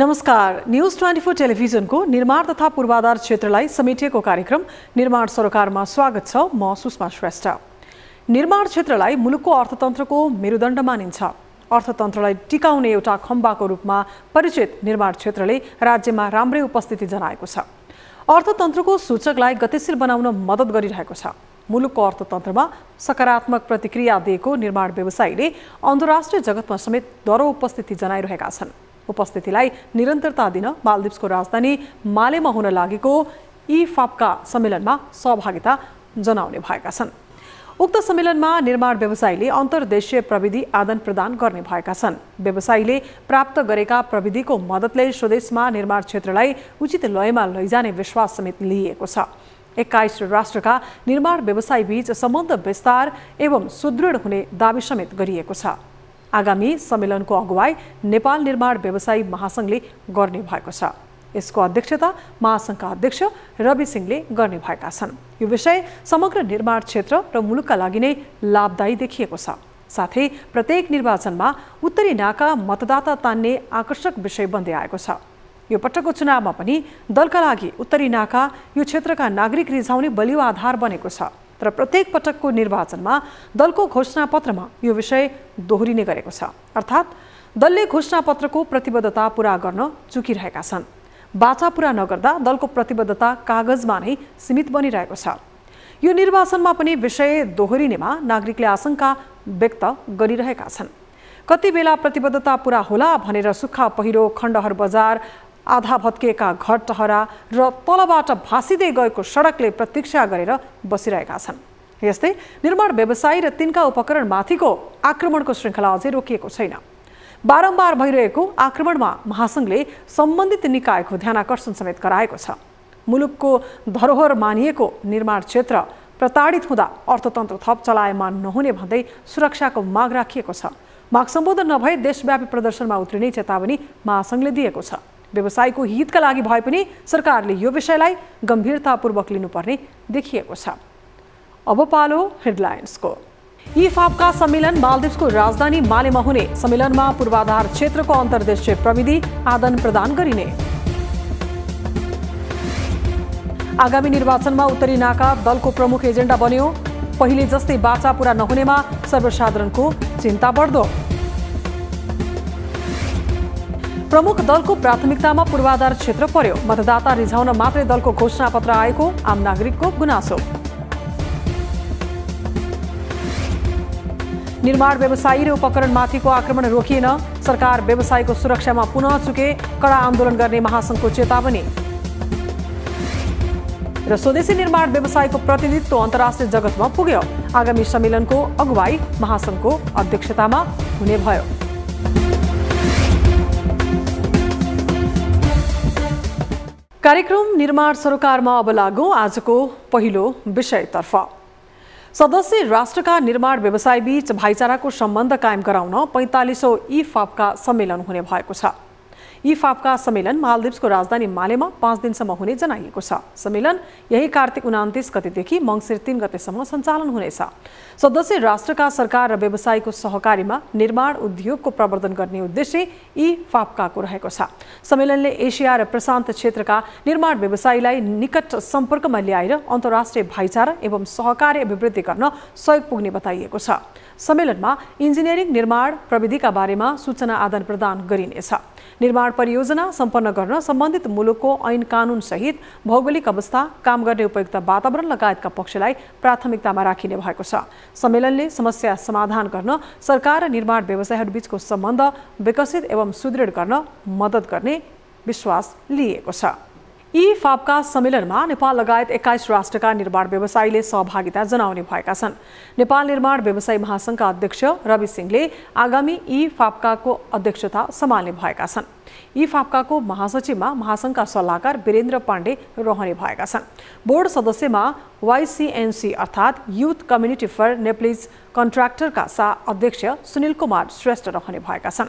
नमस्कार। न्यूज 24 टेलिभिजनको निर्माण तथा पूर्वाधार क्षेत्रलाई समेटिएको कार्यक्रम निर्माण सरोकारमा स्वागत छ। म सुषमा श्रेष्ठ। निर्माण क्षेत्रलाई मुलुकको अर्थतन्त्रको मेरुदण्ड मानिन्छ। अर्थतन्त्रलाई टिकाउने एउटा खम्बाको रूपमा परिचित निर्माण क्षेत्रले राज्यमा राम्रै उपस्थिति जनाएको छ। अर्थतन्त्रको सूचकलाई गतिशील बनाउन मद्दत गरिरहेको छ। मुलुकको अर्थतन्त्रमा सकारात्मक प्रतिक्रिया दिएको निर्माण व्यवसायीले अन्तर्राष्ट्रिय जगतमा समेत दरो उपस्थिति जनाइरहेका छन्। उपस्थितिलाई निरन्तरता दिन मालदिप्सको राजधानी मालेमा हुन लागेको इफाप्का सम्मेलनमा सहभागिता जनाउने भएका छन्। उक्त सम्मेलनमा निर्माण व्यवसायीले अन्तर्देशीय प्रविधि आदान प्रदान गर्ने भएका छन्। व्यवसायीले प्राप्त गरेका प्रविधिको मद्दतले स्वदेशमा निर्माण क्षेत्रलाई उचित लयमा लैजाने विश्वास समेत लिएको छ। 21 राष्ट्रका निर्माण व्यवसायी बीच सम्बन्ध विस्तार एवं सुदृढ हुने दावी समेत गरिएको छ। आगामी सम्मेलनको अगुवाई नेपाल निर्माण व्यवसायी महासंघले गर्ने भएको छ। यसको अध्यक्षता महासंघका अध्यक्ष रवि सिंहले गर्ने भएका छन्। यो विषय समग्र निर्माण क्षेत्र र मुलुकका लागि नै लाभदायी देखिएको छ। साथै प्रत्येक निर्वाचनमा उत्तरी नाका मतदाता तान्ने आकर्षक विषय बन्दै आएको छ। यो पटकको चुनावमा पनि दलका लागि उत्तरी नाका यो क्षेत्रका नागरिक रिझाउने बलियो आधार बनेको छ। तर प्रत्येक पटकको निर्वाचनमा दलको घोषणापत्रमा यो विषय दोहोरिने गरेको छ। अर्थात् दलले घोषणापत्रको प्रतिबद्धता पूरा गर्न चुकिरहेका छन्। बाचा पूरा नगर्दा दलको प्रतिबद्धता कागजमा नै सीमित बनिरहेको छ। यो निर्वाचनमा पनि विषय दोहोरिनेमा नागरिकले आशंका व्यक्त गरिरहेका छन्। कति बेला प्रतिबद्धता पूरा होला भनेर सुक्खा पहिरो, खण्डहर बजार, आधा भत्किएका घर टहरा र तलबाट भाँसिँदै गएको सडकले प्रतीक्षा गरेर बसिरहेका छन्। यस्तै निर्माण व्यवसायी र तिनका उपकरणमाथिको आक्रमणको श्रृङ्खला अझै रोकिएको छैन। बारम्बार भइरहेको आक्रमणमा महासंघले सम्बन्धित निकायको ध्यानाकर्षण समेत गराएको छ। मुलुकको धरोहर मानिएको निर्माण क्षेत्र प्रताडित हुँदा अर्थतन्त्र थप चलायमान नहुने भन्दै सुरक्षाको माग राखिएको छ। माग सम्बोधन नभए देशव्यापी प्रदर्शनमा उत्रिने चेतावनी महासंघले दिएको छ। व्यवसायको हितका लागि भए पनि सरकारले यो विषयलाई गम्भीरतापूर्वक लिनुपर्ने देखिएको छ। अब पालो हेडलाइन्सको। इफाप्का सम्मेलन मालदिप्सको राजधानी मालेमा हुने। सम्मेलनमा पूर्वाधार क्षेत्रको अन्तर्देशीय प्रविधि आदान प्रदान गरिने। आगामी निर्वाचनमा उत्तरी नाका दलको प्रमुख एजेन्डा बन्यो। पहिले जस्तै बाचा पूरा नहुनेमा सर्वसाधारणको चिन्ता बढ्दो। प्रमुख दलको प्राथमिकतामा पूर्वाधार क्षेत्र पर्यो। मतदाता रिझाउन मात्रै दलको घोषणापत्र आएको आम नागरिकको गुनासो। निर्माण व्यवसायी र उपकरणमाथिको आक्रमण रोकिएन। सरकार व्यवसायको सुरक्षामा पुनः चुके। कडा आन्दोलन गर्ने महासंघको चेतावनी। र स्वदेशी निर्माण व्यवसायको प्रतिनिधित्व अन्तर्राष्ट्रिय जगतमा पुग्यो। आगामी सम्मेलनको अगुवाई महासंघको अध्यक्षतामा हुने भयो। कार्यक्रम निर्माण सरोकारमा अब लागौं आजको पहिलो विषयतर्फ। सदस्य राष्ट्रका निर्माण व्यवसाय बीच भाइचाराको सम्बन्ध कायम गराउन 45औं इफाप्का सम्मेलन हुने भएको छ। इफाप्का सम्मेलन मालदिप्सको राजधानी मालेमा 5 दिनसम्म हुने जनाइएको छ। सम्मेलन यही कार्तिक 29 गतेदेखि मङ्सिर 3 गतेसम्म सञ्चालन हुनेछ। सदस्य राष्ट्रका सरकार र व्यवसायको सहकारीमा निर्माण उद्योगको प्रवर्धन गर्ने उद्देश्य इफाप्काको रहेको छ। सम्मेलनले एसिया र प्रशान्त क्षेत्रका निर्माण व्यवसायीलाई निकट सम्पर्कमा ल्याएर अन्तर्राष्ट्रिय भाइचारा एवं सहकार्य अभिवृद्धि गर्न सहयोग पुग्ने बताइएको छ। सम्मेलनमा इन्जिनियरिङ निर्माण प्रविधिका बारेमा सूचना आदान प्रदान गरिनेछ। निर्माण परियोजना सम्पन्न गर्न सम्बन्धित मुलुकको ऐन कानुन सहित भौगोलिक अवस्था, काम गर्ने उपयुक्त वातावरण लगायतका पक्षलाई प्राथमिकतामा राखिने भएको छ। सम्मेलनले समस्या समाधान गर्न सरकार र निर्माण व्यवसायीहरूबीचको सम्बन्ध विकसित एवं सुदृढ गर्न मद्दत गर्ने विश्वास लिएको छ। इफाप्का सम्मेलनमा नेपाल लगायत 21 राष्ट्रका निर्माण व्यवसायीले सहभागिता जनाउने भएका छन्। नेपाल निर्माण व्यवसायी महासंघका अध्यक्ष रवि सिंहले आगामी इफाप्काको अध्यक्षता सम्हाल्ने भएका छन्। इफाप्काको महासचिवमा महासंघका सल्लाहकार वीरेन्द्र पाण्डे रहने भएका छन्। बोर्ड सदस्यमा YCNC अर्थात् युथ कम्युनिटी फर नेप्लिज कन्ट्र्याक्टरका अध्यक्ष सुनिल कुमार श्रेष्ठ रहने भएका छन्।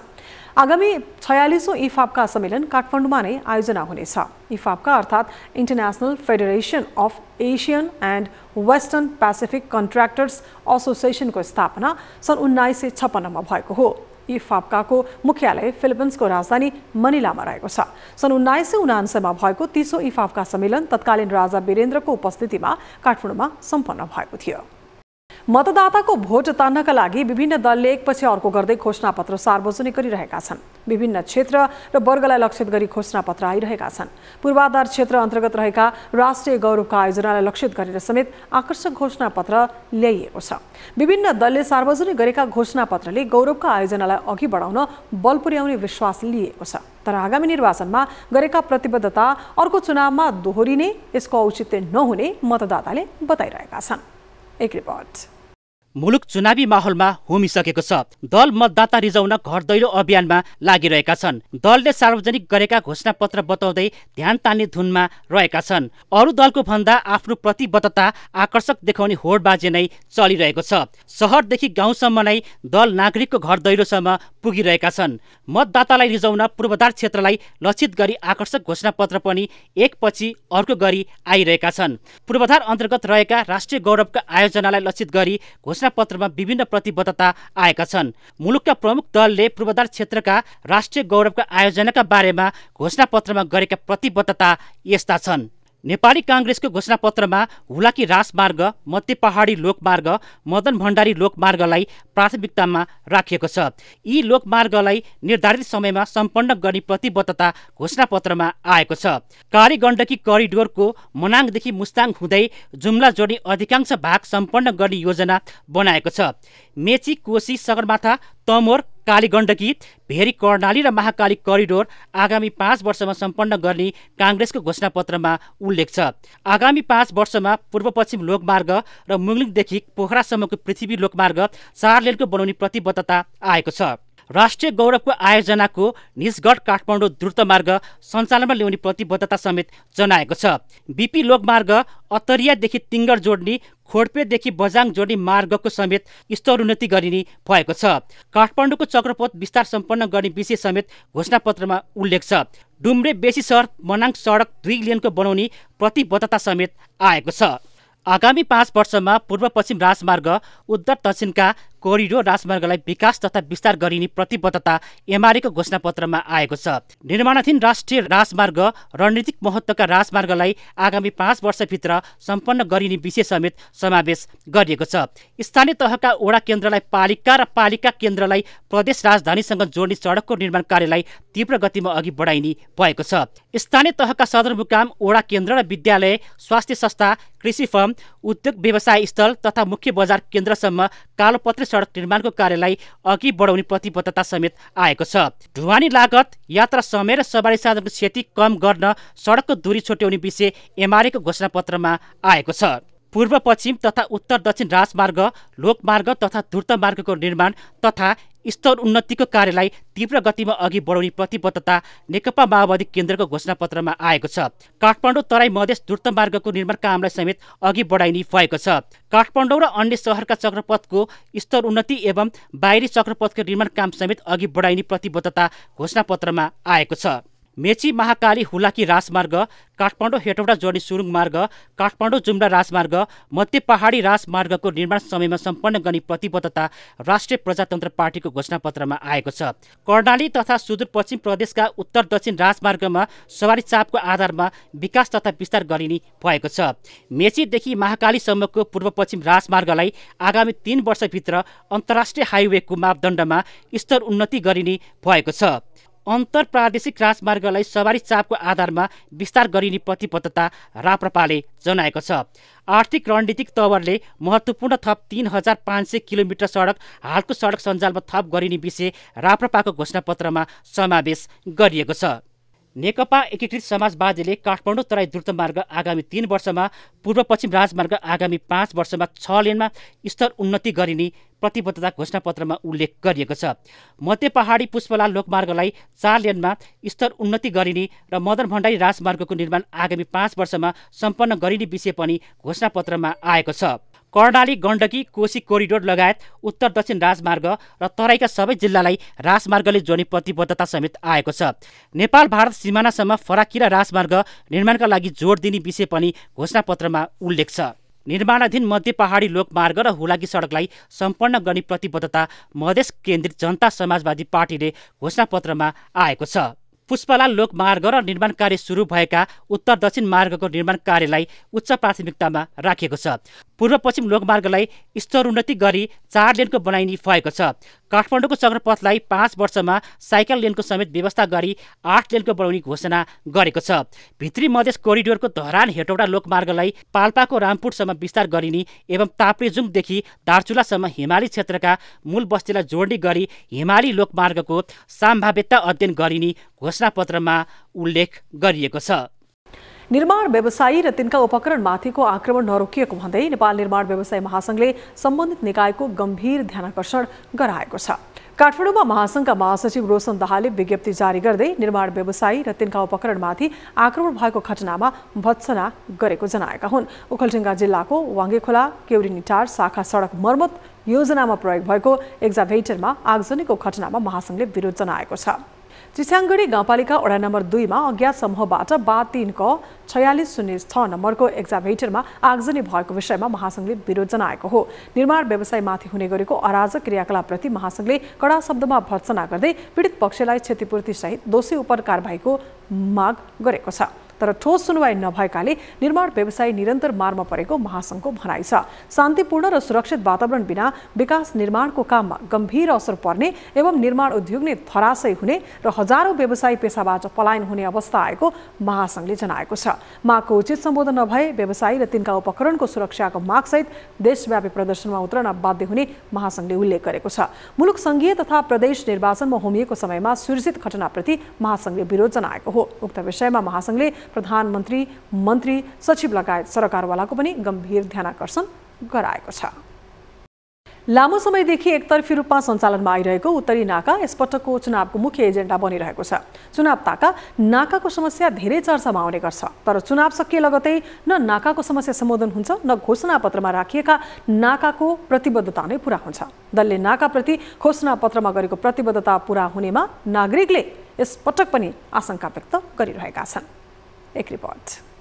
आगामी 46औं इफाप्का सम्मेलन काठमाडौँमा नै आयोजना हुनेछ। इफाप्का अर्थात् International Federation of Asian and Western Pacific Contractors एसोसिएसनको स्थापना सन् 1956 मा भएको हो। इफाप्काको मुख्यालय फिलिपिन्सको राजधानी मनिलामा रहेको छ। सन् 1979 भएको 30औं इफाप्का सम्मेलन तत्कालीन राजा वीरेन्द्रको उपस्थितिमा काठमाडौँमा सम्पन्न भएको थियो। मतदाताको भोट तान्नका लागि विभिन्न दलले एकपछि अर्को गर्दै घोषणापत्र सार्वजनिक गरिरहेका छन्। विभिन्न क्षेत्र र वर्गलाई लक्षित गरी घोषणापत्र आइरहेका छन्। पूर्वाधार क्षेत्र अन्तर्गत रहेका राष्ट्रिय गौरवका आयोजनालाई लक्षित गरेर समेत आकर्षक घोषणापत्र ल्याइएको छ। विभिन्न दलले सार्वजनिक गरेका घोषणापत्रले गौरवका आयोजनालाई अघि बढाउन बल पुर्याउने विश्वास लिएको छ। तर आगामी निर्वाचनमा गरेका प्रतिबद्धता अर्को चुनावमा दोहोरिने, यसको औचित्य नहुने मतदाताले बताइरहेका छन्। एक रिपोर्ट। मुलुक चुनावी माहौलमा होमिसकेको छ। दल मतदाता रिजाउन घर दैलो अभियानमा लागिरहेका छन्। दलले सार्वजनिक गरेका घोषणापत्र बताउँदै ध्यान तान्ने धुनमा रहेका छन्। अरू दलको भन्दा आफ्नो प्रतिबद्धता आकर्षक देखाउने होडबाजी नै चलिरहेको छ। शहरदेखि गाउँसम्म नै दल नागरिकको घर दैलोसम्म पुगिरहेका छन्। मतदातालाई रिजाउन पूर्वाधार क्षेत्रलाई लक्षित गरी आकर्षक घोषणापत्र पनि एकपछि अर्को गरी आइरहेका छन्। पूर्वाधार अन्तर्गत रहेका राष्ट्रिय गौरवका आयोजनालाई लक्षित गरी घोषणापत्रमा विभिन्न प्रतिबद्धता आएका छन्। मुलुकका प्रमुख दलले पूर्वाधार क्षेत्रका राष्ट्रिय गौरवका आयोजनाका बारेमा घोषणापत्रमा गरेका प्रतिबद्धता यस्ता छन्। नेपाली कांग्रेसको घोषणापत्रमा हुलाकी राजमार्ग, मध्य पहाडी लोकमार्ग, मदन भण्डारी लोकमार्गलाई प्राथमिकतामा राखिएको छ। यी लोकमार्गलाई निर्धारित समयमा सम्पन्न गर्ने प्रतिबद्धता घोषणापत्रमा आएको छ। कारी गण्डकी करिडोरको मनाङदेखि मुस्ताङ हुँदै जुम्ला जोड्ने अधिकांश भाग सम्पन्न गर्ने योजना बनाएको छ। मेची, कोशी, सगरमाथा, तमोर, काली गण्डकी, भेरी, कर्णाली र महाकाली करिडोर आगामी 5 वर्षमा सम्पन्न गर्ने कांग्रेसको घोषणापत्रमा उल्लेख छ। आगामी 5 वर्षमा पूर्व पश्चिम लोकमार्ग र मुङलिङदेखि पोखरासम्मको पृथ्वी लोकमार्ग 4 लेनको बनाउने प्रतिबद्धता आएको छ। राष्ट्रिय गौरवको आयोजनाको निजगढ काठमाडौँ द्रुतमार्ग सञ्चालनमा ल्याउने प्रतिबद्धता समेत जनाएको छ। बीपी लोकमार्ग अतरियादेखि तिङ्गर जोड्ने, खोडपेदेखि बजाङ जोड्ने मार्गको समेत स्तरोन्नति गरिने भएको छ। काठमाडौँको चक्रपथ विस्तार सम्पन्न गर्ने विषय समेत घोषणापत्रमा उल्लेख छ। डुम्रे बेसी सहर मनाङ सडक 2 लेनको बनाउने प्रतिबद्धता समेत आएको छ। आगामी 5 वर्षमा पूर्व पश्चिम राजमार्ग, उत्तर दक्षिणका कोरिडोर राजमार्गलाई विकास तथा विस्तार गरिने प्रतिबद्धता एमालेको घोषणापत्रमा आएको छ। निर्माणाधीन राष्ट्रिय राजमार्ग, रणनीतिक महत्त्वका राजमार्गलाई आगामी 5 वर्षभित्र सम्पन्न गरिने विषय समेत समावेश गरिएको छ। स्थानीय तहका वडा केन्द्रलाई पालिका र पालिका केन्द्रलाई प्रदेश राजधानीसँग जोड्ने सडकको निर्माण कार्यलाई तीव्र गतिमा अघि बढाइने भएको छ। स्थानीय तहका सदरमुकाम, वडा केन्द्र र विद्यालय, स्वास्थ्य संस्था, कृषि फर्म, उद्योग व्यवसाय स्थल तथा मुख्य बजार केन्द्रसम्म कालोपत्रे सडक निर्माणको कार्यलाई अघि बढाउने प्रतिबद्धता समेत आएको छ। ढुवानी लागत, यात्रा समय र सवारी साधनको क्षति कम गर्न सडकको दूरी छुट्याउने विषय एमालेको घोषणापत्रमा आएको छ। पूर्व पश्चिम तथा उत्तर दक्षिण राजमार्ग, लोकमार्ग तथा द्रुतमार्गको निर्माण तथा स्तर उन्नतिको कार्यलाई तीव्र गतिमा अघि बढाउने प्रतिबद्धता नेकपा माओवादी केन्द्रको घोषणापत्रमा आएको छ। काठमाडौँ तराई मधेस द्रुतमार्गको निर्माण कामलाई समेत अघि बढाइने भएको छ। काठमाडौँ र अन्य सहरका चक्रपथको स्तर उन्नति एवं बाहिरी चक्रपथको निर्माण काम समेत अघि बढाइने प्रतिबद्धता घोषणापत्रमा आएको छ। मेची, महाकाली, हुलाकी राजमार्ग, काठमाडौँ हेटौडा जोड्ने सुरुङ मार्ग, काठमाडौँ जुम्ला राजमार्ग, मध्य पहाडी राजमार्गको निर्माण समयमा सम्पन्न गर्ने प्रतिबद्धता राष्ट्रिय प्रजातन्त्र पार्टीको घोषणापत्रमा आएको छ। कर्णाली तथा सुदूरपश्चिम प्रदेशका उत्तर दक्षिण राजमार्गमा सवारी चापको आधारमा विकास तथा विस्तार गरिने भएको छ। मेचीदेखि महाकालीसम्मको पूर्व पश्चिम राजमार्गलाई आगामी 3 वर्षभित्र अन्तर्राष्ट्रिय हाइवेको मापदण्डमा स्तर उन्नति गरिने भएको छ। अन्तर प्रादेशिक राजमार्गलाई सवारी चापको आधारमा विस्तार गरिने प्रतिबद्धता राप्रपाले जनाएको छ। आर्थिक रणनीतिक तवरले महत्त्वपूर्ण थप 3500 किलोमिटर सडक हालको सडक सञ्जालमा थप गरिने विषय राप्रपाको घोषणापत्रमा समावेश गरिएको छ। नेकपा एकीकृत समाजवादीले काठमाडौँ तराई द्रुतमार्ग आगामी 3 वर्षमा, पूर्व पश्चिम राजमार्ग आगामी 5 वर्षमा 6 लेनमा स्तर उन्नति गरिने प्रतिबद्धता घोषणापत्रमा उल्लेख गरिएको छ। मध्य पहाडी पुष्पलाल लोकमार्गलाई 4 लेनमा स्तर उन्नति गरिने र मदन भण्डारी राजमार्गको निर्माण आगामी 5 वर्षमा सम्पन्न गरिने विषय पनि घोषणापत्रमा आएको छ। कर्णाली, गण्डकी, कोशी कोरिडोर लगायत उत्तर दक्षिण राजमार्ग र तराईका सबै जिल्लालाई राजमार्गले जोड्ने प्रतिबद्धता समेत आएको छ। नेपाल भारत सिमानासम्म फराकिला राजमार्ग निर्माणका लागि जोड दिने विषय पनि घोषणापत्रमा उल्लेख छ। निर्माणाधीन मध्य पहाडी लोकमार्ग र हुलाकी सडकलाई सम्पन्न गर्ने प्रतिबद्धता मधेस केन्द्रित जनता समाजवादी पार्टीले घोषणापत्रमा आएको छ। पुष्पलाल लोकमार्ग र निर्माण कार्य सुरु भएका उत्तर दक्षिण मार्गको निर्माण कार्यलाई उच्च प्राथमिकतामा राखिएको छ। पूर्व पश्चिम लोकमार्गलाई स्तरोन्नति गरी 4 लेनको बनाइने भएको छ। काठमाडौँको चक्रपथलाई 5 वर्षमा साइकल लेनको समेत व्यवस्था गरी 8 लेनको बनाउने घोषणा गरेको छ। भित्री मधेस कोरिडोरको धरान हेटौडा लोकमार्गलाई पाल्पाको रामपुरसम्म विस्तार गरिने एवं ताप्लेजुङदेखि दार्चुलासम्म हिमाली क्षेत्रका मूल बस्तीलाई जोड्ने गरी हिमाली लोकमार्गको सम्भाव्यता अध्ययन गरिने घोषणापत्रमा उल्लेख गरिएको छ। निर्माण व्यवसायी र तिनका उपकरणमाथिको आक्रमण नरोकिएको भन्दै नेपाल निर्माण व्यवसायी महासंघले सम्बन्धित निकायको गम्भीर ध्यानाकर्षण गराएको छ। काठमाडौँमा महासंघका महासचिव रोशन दाहालले विज्ञप्ति जारी गर्दै निर्माण व्यवसायी र तिनका उपकरणमाथि आक्रमण भएको घटनामा भत्सना गरेको जनाएका हुन्। ओखलढुङ्गा जिल्लाको वाङ्गेखोला केउरीनिटार शाखा सडक मर्मत योजनामा प्रयोग भएको एक्जाभेटरमा आगजनीको घटनामा महासंघले विरोध जनाएको छ। चिस्याङगढी गाउँपालिका वडा नम्बर 2 मा अज्ञात समूहबाट बा 3 क 4606 नम्बरको एक्जाभेटरमा आगजनी भएको विषयमा महासंघले विरोध जनाएको हो। निर्माण व्यवसायमाथि हुने गरेको अराजक क्रियाकलापप्रति महासंघले कडा शब्दमा भर्त्सना गर्दै पीडित पक्षलाई क्षतिपूर्ति सहित दोषी उप कारबाहीको माग गरेको छ। तर ठोस सुनवाई नभएकाले निर्माण व्यवसायी निरन्तर मारमा परेको महासंघको भनाइ छ। शान्तिपूर्ण र सुरक्षित वातावरण बिना विकास निर्माणको काममा गम्भीर असर पर्ने एवं निर्माण उद्योग नै धराशयी हुने र हजारौं व्यवसायी पेसाबाट पलायन हुने अवस्था आएको महासंघले जनाएको छ। मागको उचित सम्बोधन नभए व्यवसायी र तिनका उपकरणको सुरक्षाको मागसहित देशव्यापी प्रदर्शनमा उत्रन बाध्य हुने महासंघले उल्लेख गरेको छ। मुलुक संघीय तथा प्रदेश निर्वाचनमा होमिएको समयमा सृजित घटनाप्रति महासंघले विरोध जनाएको हो। उक्त विषयमा महासंघले प्रधानमन्त्री, मन्त्री, सचिव लगायत सरकारवालाको पनि गम्भीर ध्यानाकर्षण गराएको छ। लामो समयदेखि एकतर्फी रूपमा सञ्चालनमा आइरहेको उत्तरी नाका यसपटकको चुनावको मुख्य एजेन्डा बनिरहेको छ। चुनाव ताका नाकाको समस्या धेरै चर्चामा आउने गर्छ, तर चुनाव सकिए लगतै न नाकाको समस्या सम्बोधन हुन्छ न घोषणापत्रमा राखिएका नाकाको प्रतिबद्धता नै पूरा हुन्छ। दलले नाकाप्रति घोषणापत्रमा गरेको प्रतिबद्धता पूरा हुनेमा नागरिकले यसपटक पनि आशंका व्यक्त गरिरहेका छन्। एक रिपोर्ट।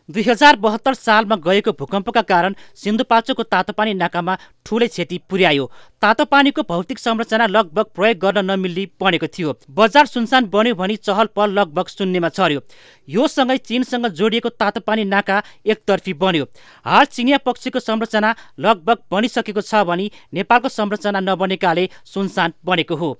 2072 सालमा गएको भूकम्पका कारण सिन्धुपाल्चोकको तातोपानी नाकामा ठूलै क्षति पुर्यायो। तातोपानीको भौतिक संरचना लगभग प्रयोग गर्न नमिल्ने बनेको थियो। बजार सुनसान बन्यो भनी चहल पहल लगभग शून्यमा छर्यो। यो सँगै चीनसँग जोडिएको तातोपानी नाका एकतर्फी बन्यो। हाल चिनिया पक्षको संरचना लगभग बनिसकेको छ भनी नेपालको संरचना नबनेकाले सुनसान बनेको हो।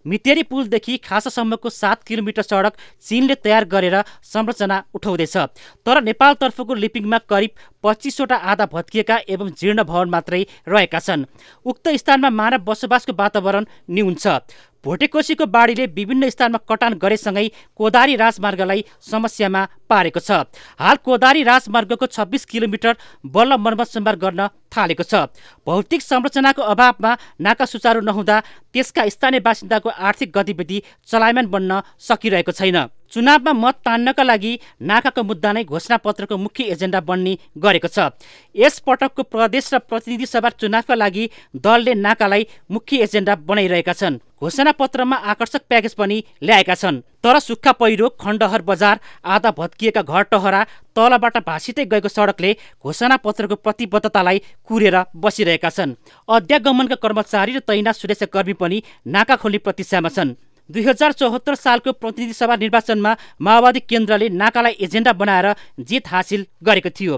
मितेरी पुलदेखि खासासम्मको 7 किलोमिटर सडक चीनले तयार गरेर संरचना उठाउँदैछ, तर नेपालतर्फको लिपिङमा करिब 25 वटा आधा भत्किएका एवं जीर्ण भवन मात्रै रहेका छन्। उक्त स्थानमा मानव बसोबासको वातावरण न्यून छ। भोटेकोसीको बाढीले विभिन्न स्थानमा कटान गरेसँगै कोदारी राजमार्गलाई समस्यामा पारेको छ। हाल कोदारी राजमार्गको 26 किलोमिटर बल्ल मर्मत सम्भार गर्न थालेको छ। भौतिक संरचनाको अभावमा नाका सुचारू नहुँदा त्यसका स्थानीय बासिन्दाको आर्थिक गतिविधि चलायमान बन्न सकिरहेको छैन। चुनावमा मत तान्नका लागि नाकाको मुद्दा नै घोषणापत्रको मुख्य एजेन्डा बन्ने गरेको छ। यस पटकको प्रदेश र प्रतिनिधि सभा चुनावका लागि दलले नाकालाई मुख्य एजेन्डा बनाइरहेका छन्। घोषणापत्रमा आकर्षक प्याकेज पनि ल्याएका छन्, तर सुक्खा पहिरो, खण्डहर बजार, आधा भत्किएका घर टहरा, तलबाट भासिँदै गएको सडकले घोषणापत्रको प्रतिबद्धतालाई कुरेर बसिरहेका छन्। अध्यागमनका कर्मचारी र तैनाथ सुरक्षाकर्मी पनि नाका खोल्ने प्रतीक्षामा छन्। 2074 सालको प्रतिनिधि सभा निर्वाचनमा माओवादी केन्द्रले नाकालाई एजेन्डा बनाएर जित हासिल गरेको थियो।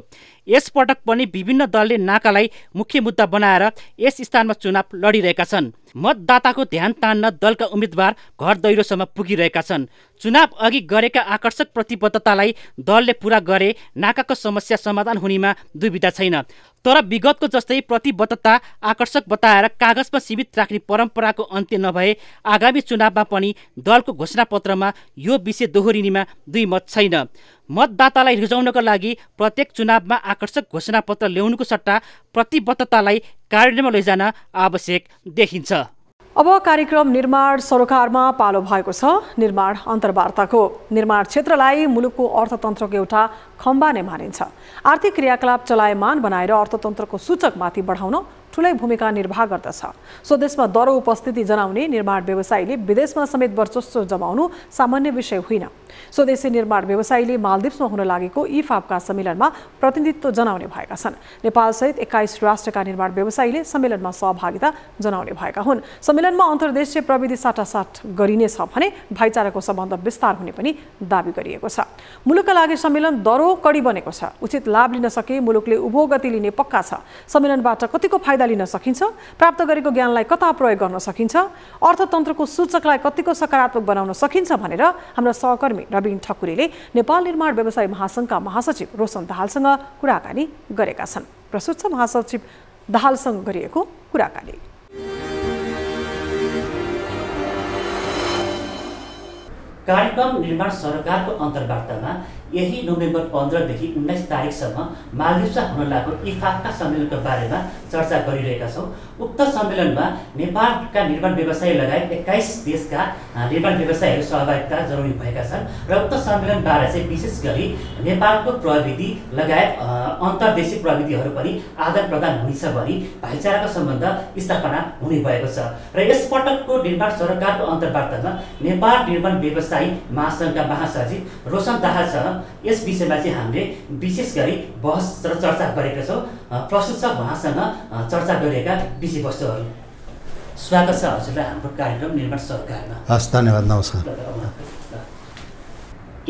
यसपटक पनि विभिन्न दलले नाकालाई मुख्य मुद्दा बनाएर यस स्थानमा चुनाव लडिरहेका छन्। मतदाताको ध्यान तान्न दलका उम्मेद्वार घर दैलोसम्म पुगिरहेका छन्। चुनाव अघि गरेका आकर्षक प्रतिबद्धतालाई दलले पूरा गरे नाकाको समस्या समाधान हुनेमा दुविधा छैन, तर विगतको जस्तै प्रतिबद्धता आकर्षक बताएर कागजमा सीमित राख्ने परम्पराको अन्त्य नभए आगामी चुनावमा पनि दलको घोषणापत्रमा यो विषय दोहोरिनेमा दुई मत छैन। मतदातालाई रिझाउनका लागि प्रत्येक चुनावमा आकर्षक घोषणापत्र ल्याउनुको सट्टा प्रतिबद्धतालाई कार्यान्वयनमा लैजान आवश्यक देखिन्छ। अब कार्यक्रम निर्माण सरोकारमा पालो भएको छ निर्माण अन्तर्वार्ताको। निर्माण क्षेत्रलाई मुलुकको अर्थतन्त्रको एउटा खम्बा नै मानिन्छ। आर्थिक क्रियाकलाप चलायमान बनाएर अर्थतन्त्रको सूचकमाथि बढाउन ठूलै भूमिका निर्वाह गर्दछ। स्वदेशमा दरो उपस्थिति जनाउने निर्माण व्यवसायीले विदेशमा समेत वर्चस्व जमाउनु सामान्य विषय होइन। स्वदेशी निर्माण व्यवसायीले मालदिप्समा हुन लागेको इफापका सम्मेलनमा प्रतिनिधित्व जनाउने भएका छन्। नेपालसहित 21 राष्ट्रका निर्माण व्यवसायीले सम्मेलनमा सहभागिता जनाउने भएका हुन्। सम्मेलनमा अन्तर्देशीय प्रविधि साटासाट गरिनेछ भने भाइचाराको सम्बन्ध विस्तार हुने पनि दावी गरिएको छ। मुलुकका लागि सम्मेलन दरो कडी बनेको छ। उचित लाभ लिन सके मुलुकले उभो गति लिने पक्का छ। सम्मेलनबाट कतिको फाइदा लिन सकिन्छ, प्राप्त गरेको ज्ञानलाई कता प्रयोग गर्न सकिन्छ, अर्थतन्त्रको सूचकलाई कतिको सकारात्मक बनाउन सकिन्छ भनेर हाम्रा सहकर्मी रबिन ठकुरीले नेपाल निर्माण व्यवसाय महासंघका महासचिव रोशन दाहालसँग कुराकानी गरेका छन्। प्रस्तुत छ महासचिव दाहालसँग गरिएको कुराकानी। कार्यक्रम निर्माण सरकारको अन्तर्वार्तामा यही नोभेम्बर 15 देखि 19 तारिकसम्म मालदिप्समा हुन लागेको इफाकका सम्मेलनको बारेमा चर्चा गरिरहेका छौँ। उक्त सम्मेलनमा नेपालका निर्माण व्यवसायी लगायत 21 देशका निर्माण व्यवसायीहरू सहभागिता जनाउने भएका छन् र उक्त सम्मेलनबारे चाहिँ विशेष गरी नेपालको प्रविधि लगायत अन्तर्देशीय प्रविधिहरू पनि आदान प्रदान हुनेछ भनी भाइचाराको सम्बन्ध स्थापना हुने भएको छ। र यसपटकको निर्माण सरकारको अन्तर्वार्तामा नेपाल निर्माण व्यवसायी महासंघका महासचिव रोशन दाहालसँग यस विषयमा चाहिँ हामीले विशेष गरी बहस र चर्चा गरेका छौँ। प्रस्तुत छ उहाँसँग चर्चा गरिएका विषयवस्तुहरू। स्वागत छ हजुरलाई हाम्रो कार्यक्रम निर्माण सरकारमा। हस्, धन्यवाद, नमस्कार।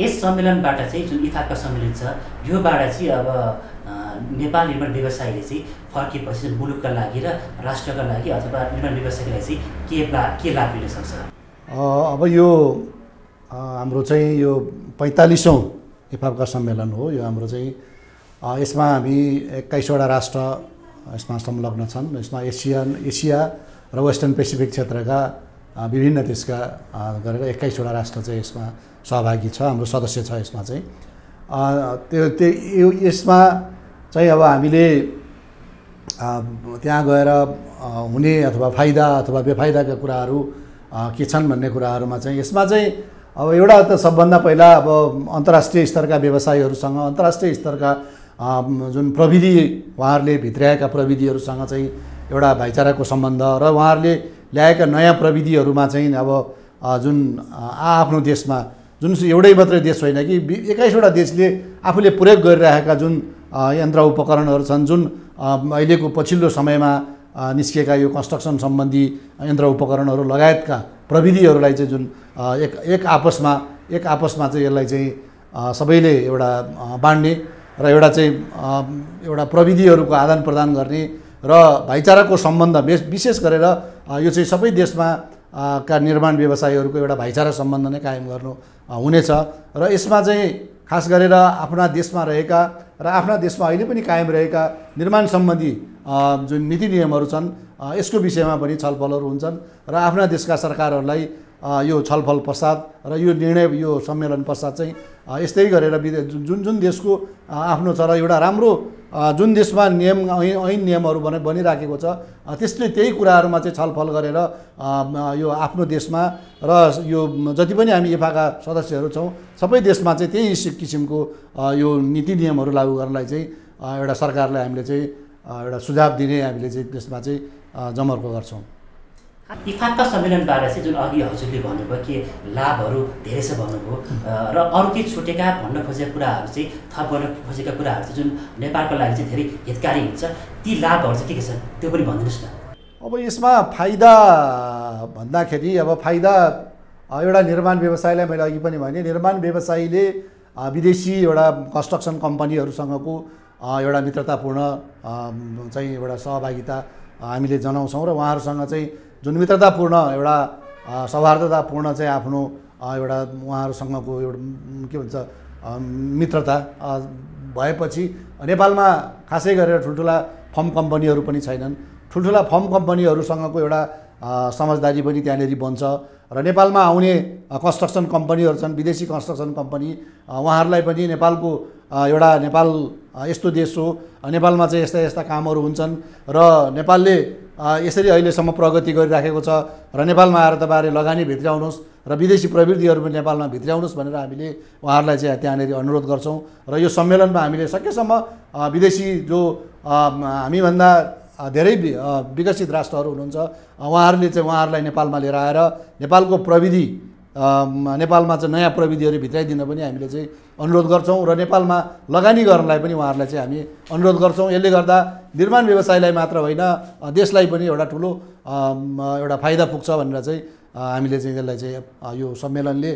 यस सम्मेलनबाट चाहिँ जुन इफाकका सम्मेलन छ योबाट चाहिँ अब नेपाल निर्माण व्यवसायीले चाहिँ फर्केपछि मुलुकका लागि र राष्ट्रका लागि अथवा निर्माण व्यवसायीलाई चाहिँ के लाभ लिन सक्छ? अब यो हाम्रो चाहिँ यो 45औं इफापका सम्मेलन हो। यो हाम्रो चाहिँ यसमा हामी 21वटा राष्ट्र यसमा संलग्न छन्। यसमा एसिया र वेस्टर्न पेसिफिक क्षेत्रका विभिन्न देशका गरेर 21वटा राष्ट्र चाहिँ यसमा सहभागी छ, हाम्रो सदस्य छ। यसमा चाहिँ यसमा चाहिँ अब हामीले त्यहाँ गएर हुने अथवा फाइदा अथवा बेफाइदाका कुराहरू के छन् भन्ने कुराहरूमा चाहिँ यसमा चाहिँ अब एउटा त सबभन्दा पहिला अब अन्तर्राष्ट्रिय स्तरका व्यवसायीहरूसँग अन्तर्राष्ट्रिय स्तरका जुन प्रविधि उहाँहरूले भित्र्याएका प्रविधिहरूसँग चाहिँ एउटा भाइचाराको सम्बन्ध र उहाँहरूले ल्याएका नयाँ प्रविधिहरूमा चाहिँ अब जुन आफ्नो देशमा जुन एउटै मात्रै देश होइन कि 21वटा देशले आफूले प्रयोग गरिरहेका जुन यन्त्र उपकरणहरू छन्, जुन अहिलेको पछिल्लो समयमा निस्किएका यो कन्स्ट्रक्सन सम्बन्धी यन्त्र उपकरणहरू लगायतका प्रविधिहरूलाई चाहिँ जुन एक आपसमा चाहिँ यसलाई चाहिँ सबैले एउटा बाँड्ने र एउटा चाहिँ एउटा प्रविधिहरूको आदान प्रदान गर्ने र भाइचाराको सम्बन्ध विशेष गरेर यो चाहिँ सबै देशमा का निर्माण व्यवसायीहरूको एउटा भाइचारा सम्बन्ध नै कायम गर्नु हुनेछ। र यसमा चाहिँ खास गरेर आफ्ना देशमा रहेका र आफ्ना देशमा अहिले पनि कायम रहेका निर्माण सम्बन्धी जुन नीति नियमहरू छन् यसको विषयमा पनि छलफलहरू हुन्छन् र आफ्ना देशका सरकारहरूलाई यो छलफल पश्चात र यो निर्णय यो सम्मेलन पश्चात चाहिँ यस्तै गरेर जुन देशको आफ्नो छ र एउटा राम्रो जुन देशमा ऐन नियमहरू बनिराखेको छ त्यसले त्यही कुराहरूमा चाहिँ छलफल गरेर यो आफ्नो देशमा र यो जति पनि हामी इफाका सदस्यहरू छौँ सबै देशमा चाहिँ त्यही किसिमको यो नीति नियमहरू लागू गर्नलाई चाहिँ एउटा सरकारलाई हामीले चाहिँ एउटा सुझाव दिने हामीले चाहिँ त्यसमा चाहिँ जमर्को गर्छौँ। इफाकका सम्मेलनबारे चाहिँ जुन अघि हजुरले भन्नुभयो कि लाभहरू धेरै छ भन्नुभयो र अरू केही छुटेका भन्न खोजेका कुराहरू चाहिँ थप गर्न खोजेका कुराहरू चाहिँ जुन नेपालको लागि चाहिँ धेरै हितकारी हुन्छ ती लाभहरू चाहिँ के छन् त्यो पनि भनिदिनुहोस् न। अब यसमा फाइदा भन्दाखेरि अब फाइदा एउटा निर्माण व्यवसायलाई मैले अघि पनि भने निर्माण व्यवसायीले विदेशी एउटा कन्स्ट्रक्सन कम्पनीहरूसँगको एउटा मित्रतापूर्ण चाहिँ एउटा सहभागिता हामीले जनाउँछौँ र उहाँहरूसँग चाहिँ जुन मित्रतापूर्ण एउटा सौहार्दतापूर्ण चाहिँ आफ्नो एउटा उहाँहरूसँगको एउटा के भन्छ मित्रता भएपछि नेपालमा खासै गरेर ठुल्ठुला फर्म कम्पनीहरू पनि छैनन्। ठुल्ठुला फर्म कम्पनीहरूसँगको एउटा समझदारी पनि त्यहाँनिर बन्छ र नेपालमा आउने कन्स्ट्रक्सन कम्पनीहरू छन् विदेशी कन्स्ट्रक्सन कम्पनी उहाँहरूलाई पनि नेपालको एउटा नेपाल यस्तो देश हो, नेपालमा चाहिँ यस्ता यस्ता कामहरू हुन्छन् र नेपालले यसरी अहिलेसम्म प्रगति गरिराखेको छ र नेपालमा आएर तपाईँहरूले लगानी भित्र्याउनुहोस् र विदेशी प्रविधिहरू पनि नेपालमा भित्र्याउनुहोस् भनेर हामीले उहाँहरूलाई चाहिँ त्यहाँनिर अनुरोध गर्छौँ। र यो सम्मेलनमा हामीले सकेसम्म विदेशी जो हामीभन्दा धेरै विकसित राष्ट्रहरू हुनुहुन्छ, उहाँहरूले चाहिँ उहाँहरूलाई नेपालमा लिएर आएर नेपालको प्रविधि नेपालमा चाहिँ नयाँ प्रविधिहरू भित्राइदिन पनि हामीले चाहिँ अनुरोध गर्छौँ र नेपालमा लगानी गर्नलाई पनि उहाँहरूलाई चाहिँ हामी अनुरोध गर्छौँ। यसले गर्दा निर्माण व्यवसायलाई मात्र होइन देशलाई पनि एउटा ठुलो एउटा फाइदा पुग्छ भनेर चाहिँ हामीले चाहिँ यसलाई चाहिँ यो सम्मेलनले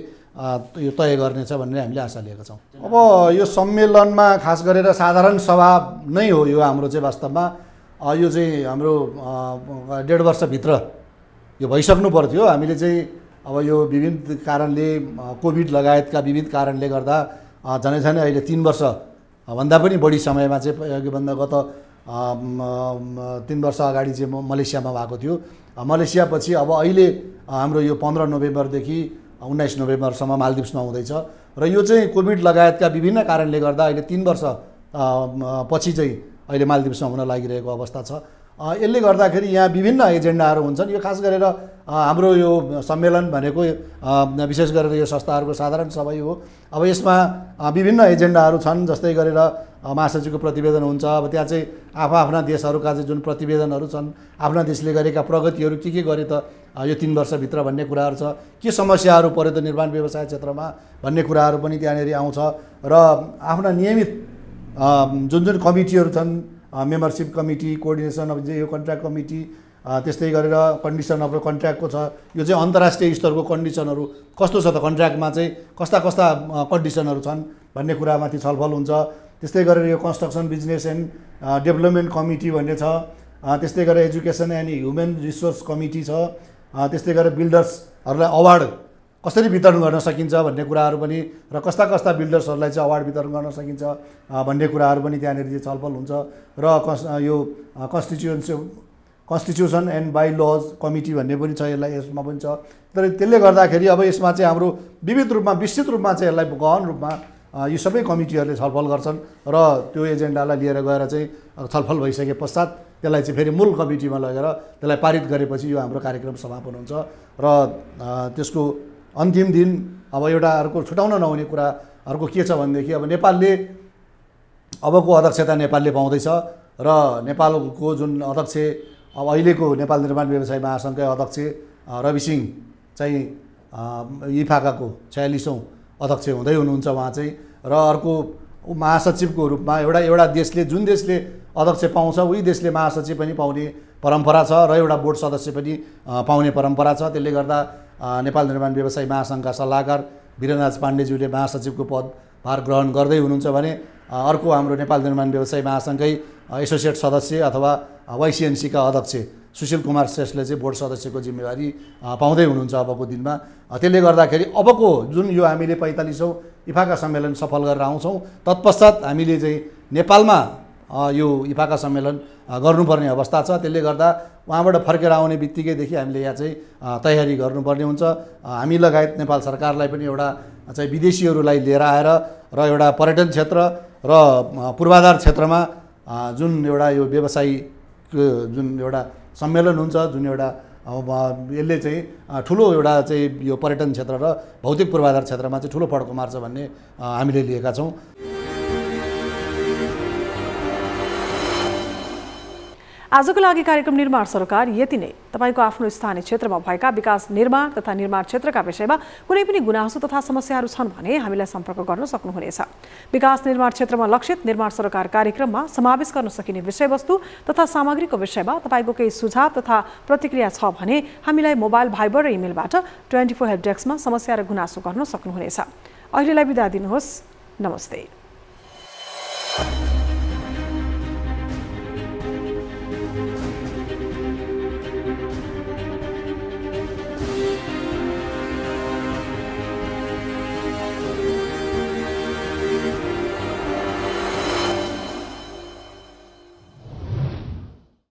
यो तय गर्नेछ भन्ने हामीले आशा लिएका छौँ। अब यो सम्मेलनमा खास गरेर साधारण सभा नै हो यो हाम्रो चाहिँ वास्तवमा यो चाहिँ हाम्रो 1.5 वर्षभित्र यो भइसक्नु पर्थ्यो। हामीले चाहिँ अब यो विभिन्न कारणले कोभिड लगायतका विविध कारणले गर्दा झनै अहिले 3 वर्ष भन्दा पनि बढी समयमा चाहिँ योभन्दा गत 3 वर्ष अगाडि चाहिँ म मलेसियामा भएको थियो। मलेसियापछि अब अहिले हाम्रो यो 15 नोभेम्बरदेखि 19 नोभेम्बरसम्म मालदिप्समा हुँदैछ र यो चाहिँ कोभिड लगायतका विभिन्न कारणले गर्दा अहिले 3 वर्ष पछि चाहिँ अहिले मालदिप्समा हुन लागिरहेको अवस्था छ। यसले गर्दाखेरि यहाँ विभिन्न एजेन्डाहरू हुन्छन्। यो खास गरेर हाम्रो यो सम्मेलन भनेको विशेष गरेर यो संस्थाहरूको साधारण सभा हो। अब यसमा विभिन्न एजेन्डाहरू छन्, जस्तै गरेर महासचिवको प्रतिवेदन हुन्छ। अब त्यहाँ चाहिँ आफ्ना देशहरूका चाहिँ जुन प्रतिवेदनहरू छन्, आफ्ना देशले गरेका प्रगतिहरू के गरे त यो 3 वर्षभित्र भन्ने कुराहरू छ, के समस्याहरू पर्यो त निर्माण व्यवसाय क्षेत्रमा भन्ने कुराहरू पनि त्यहाँनिर आउँछ। र आफ्ना नियमित जुन कमिटीहरू छन्, मेम्बरसिप कमिटी, कोअर्डिनेसन अफ यो कन्ट्र्याक्ट कमिटी, त्यस्तै गरेर कन्डिसन अफ कन्ट्र्याक्टको छ। यो चाहिँ अन्तर्राष्ट्रिय स्तरको कन्डिसनहरू कस्तो छ त, कन्ट्र्याक्टमा चाहिँ कस्ता कन्डिसनहरू छन् भन्ने कुरामाथि छलफल हुन्छ। त्यस्तै गरेर यो construction business and development committee भन्ने छ। त्यस्तै गरेर education and human resource committee छ। त्यस्तै गरेर बिल्डर्सहरूलाई अवार्ड कसरी वितरण गर्न सकिन्छ भन्ने कुराहरू पनि र कस्ता बिल्डर्सहरूलाई चाहिँ अवार्ड वितरण गर्न सकिन्छ भन्ने कुराहरू पनि त्यहाँनिर चाहिँ छलफल हुन्छ। र यो constitution and bylaws committee भन्ने पनि छ, यसमा पनि छ। तर त्यसले गर्दाखेरि अब यसमा चाहिँ हाम्रो विविध रूपमा विस्तृत रूपमा चाहिँ यसलाई गहन रूपमा यो सबै कमिटीहरूले छलफल गर्छन् र त्यो एजेन्डालाई लिएर गएर चाहिँ छलफल भइसके पश्चात त्यसलाई चाहिँ फेरि मूल कमिटीमा लगेर त्यसलाई पारित गरेपछि यो हाम्रो कार्यक्रम समापन हुन्छ। र त्यसको अन्तिम दिन अब एउटा अर्को छुटाउन नहुने कुरा अर्को के छ भनेदेखि अब नेपालले अबको अध्यक्षता नेपालले पाउँदैछ र नेपालको जुन अध्यक्ष अब अहिलेको नेपाल निर्माण व्यवसाय महासङ्घका अध्यक्ष रवि सिंह चाहिँ इफाकाको 46औं अध्यक्ष हुँदै हुनुहुन्छ उहाँ चाहिँ। र अर्को महासचिवको रूपमा एउटा देशले जुन देशले अध्यक्ष पाउँछ उही देशले महासचिव पनि पाउने परम्परा छ र एउटा बोर्ड सदस्य पनि पाउने परम्परा छ। त्यसले गर्दा नेपाल निर्माण व्यवसाय महासङ्घका सल्लाहकार वीरनाथ पाण्डेज्यूले महासचिवको पदभार ग्रहण गर्दै हुनुहुन्छ भने अर्को हाम्रो नेपाल निर्माण व्यवसाय महासङ्घकै एसोसिएट सदस्य अथवा वाइसिएनसीका अध्यक्ष सुशील कुमार श्रेष्ठले चाहिँ बोर्ड सदस्यको जिम्मेवारी पाउँदै हुनुहुन्छ अबको दिनमा। त्यसले गर्दाखेरि अबको जुन यो हामीले 45औं इफाका सम्मेलन सफल गरेर आउँछौँ, तत्पश्चात हामीले चाहिँ नेपालमा यो इफाका सम्मेलन गर्नुपर्ने अवस्था छ। त्यसले गर्दा उहाँबाट फर्केर आउने बित्तिकैदेखि हामीले यहाँ चाहिँ तयारी गर्नुपर्ने हुन्छ। हामी लगायत नेपाल सरकारलाई पनि एउटा चाहिँ विदेशीहरूलाई लिएर आएर र एउटा पर्यटन क्षेत्र र पूर्वाधार क्षेत्रमा जुन एउटा यो व्यवसायिक जुन एउटा सम्मेलन हुन्छ, जुन एउटा यसले चाहिँ ठुलो एउटा चाहिँ यो पर्यटन क्षेत्र र भौतिक पूर्वाधार क्षेत्रमा चाहिँ ठुलो फड्को मार्छ भन्ने हामीले लिएका छौँ। आजको लागि कार्यक्रम निर्माण सरोकार यति नै। तपाईको आफ्नो स्थानीय क्षेत्रमा भएका विकास निर्माण तथा निर्माण क्षेत्रका विषयमा कुनै पनि गुनासो तथा समस्याहरू छन् भने हामीलाई सम्पर्क गर्न सक्नुहुनेछ। विकास निर्माण क्षेत्रमा लक्षित निर्माण सरोकार कार्यक्रममा समावेश गर्न सकिने विषयवस्तु तथा सामग्रीको विषयमा तपाईको केही सुझाव तथा प्रतिक्रिया छ भने हामीलाई मोबाइल, भाइबर र इमेलबाट 24 हेल्प डेस्कमा समस्या र गुनासो गर्न सक्नुहुनेछ। अहिलेलाई बिदा दिनुहोस्। नमस्ते।